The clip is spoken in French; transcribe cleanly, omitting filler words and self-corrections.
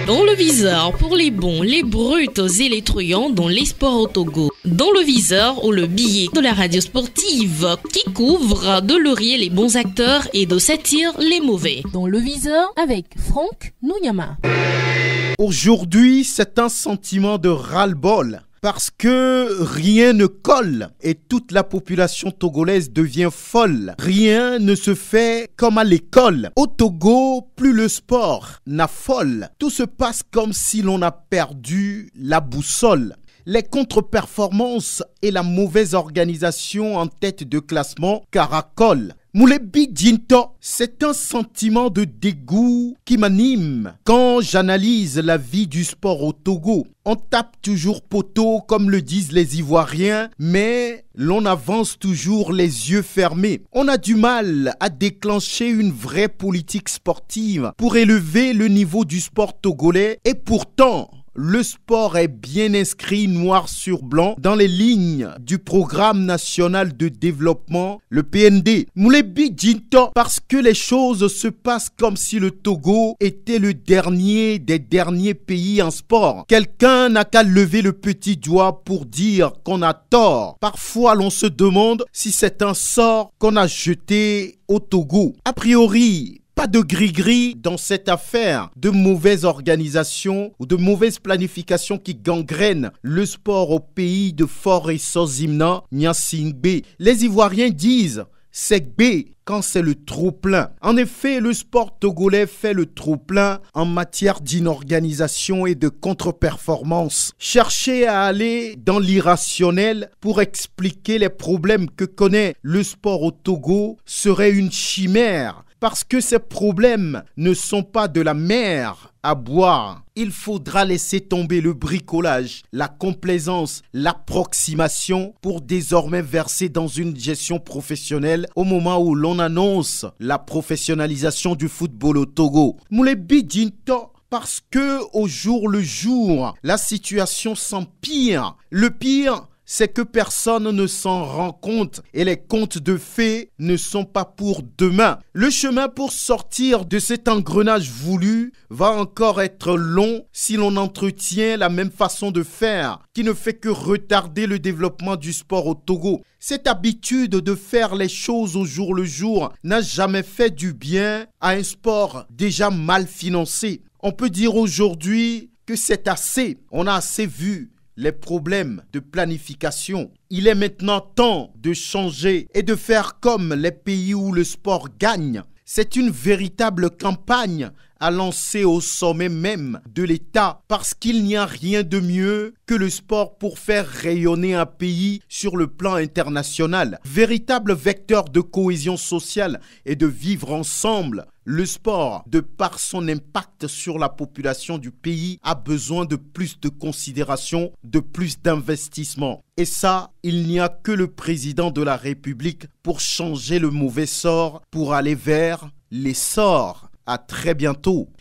Dans le viseur, pour les bons, les bruts et les truands dans les sports au Togo. Dans le viseur, ou le billet de la radio sportive qui couvre de laurier les bons acteurs et de satire les mauvais. Dans le viseur, avec Franck Nouyama. Aujourd'hui, c'est un sentiment de ras-le-bol. Parce que rien ne colle et toute la population togolaise devient folle. Rien ne se fait comme à l'école. Au Togo, plus le sport n'affole. Tout se passe comme si l'on a perdu la boussole. Les contre-performances et la mauvaise organisation en tête de classement caracolent. Moulebi Djinto, c'est un sentiment de dégoût qui m'anime quand j'analyse la vie du sport au Togo. On tape toujours poteau comme le disent les Ivoiriens, mais l'on avance toujours les yeux fermés. On a du mal à déclencher une vraie politique sportive pour élever le niveau du sport togolais et pourtant, le sport est bien inscrit noir sur blanc dans les lignes du Programme national de développement, le PND. Moulebi Djinto, parce que les choses se passent comme si le Togo était le dernier des derniers pays en sport. Quelqu'un n'a qu'à lever le petit doigt pour dire qu'on a tort. Parfois, l'on se demande si c'est un sort qu'on a jeté au Togo. A priori, pas de gris-gris dans cette affaire de mauvaise organisation ou de mauvaise planification qui gangrène le sport au pays de Fort et Sozimna, Nyasingbe. Les Ivoiriens disent c'est B quand c'est le trop-plein. En effet, le sport togolais fait le trop-plein en matière d'inorganisation et de contre-performance. Chercher à aller dans l'irrationnel pour expliquer les problèmes que connaît le sport au Togo serait une chimère. Parce que ces problèmes ne sont pas de la mer à boire. Il faudra laisser tomber le bricolage, la complaisance, l'approximation pour désormais verser dans une gestion professionnelle au moment où l'on annonce la professionnalisation du football au Togo. Moulebi Djinto, parce que au jour le jour, la situation s'empire. Le pire, c'est que personne ne s'en rend compte et les contes de fées ne sont pas pour demain. Le chemin pour sortir de cet engrenage voulu va encore être long si l'on entretient la même façon de faire qui ne fait que retarder le développement du sport au Togo. Cette habitude de faire les choses au jour le jour n'a jamais fait du bien à un sport déjà mal financé. On peut dire aujourd'hui que c'est assez, on a assez vu les problèmes de planification. Il est maintenant temps de changer et de faire comme les pays où le sport gagne. C'est une véritable campagne à lancer au sommet même de l'État parce qu'il n'y a rien de mieux que le sport pour faire rayonner un pays sur le plan international. Véritable vecteur de cohésion sociale et de vivre ensemble, le sport, de par son impact sur la population du pays, a besoin de plus de considération, de plus d'investissement. Et ça, il n'y a que le président de la République pour changer le mauvais sort, pour aller vers l'essor. À très bientôt.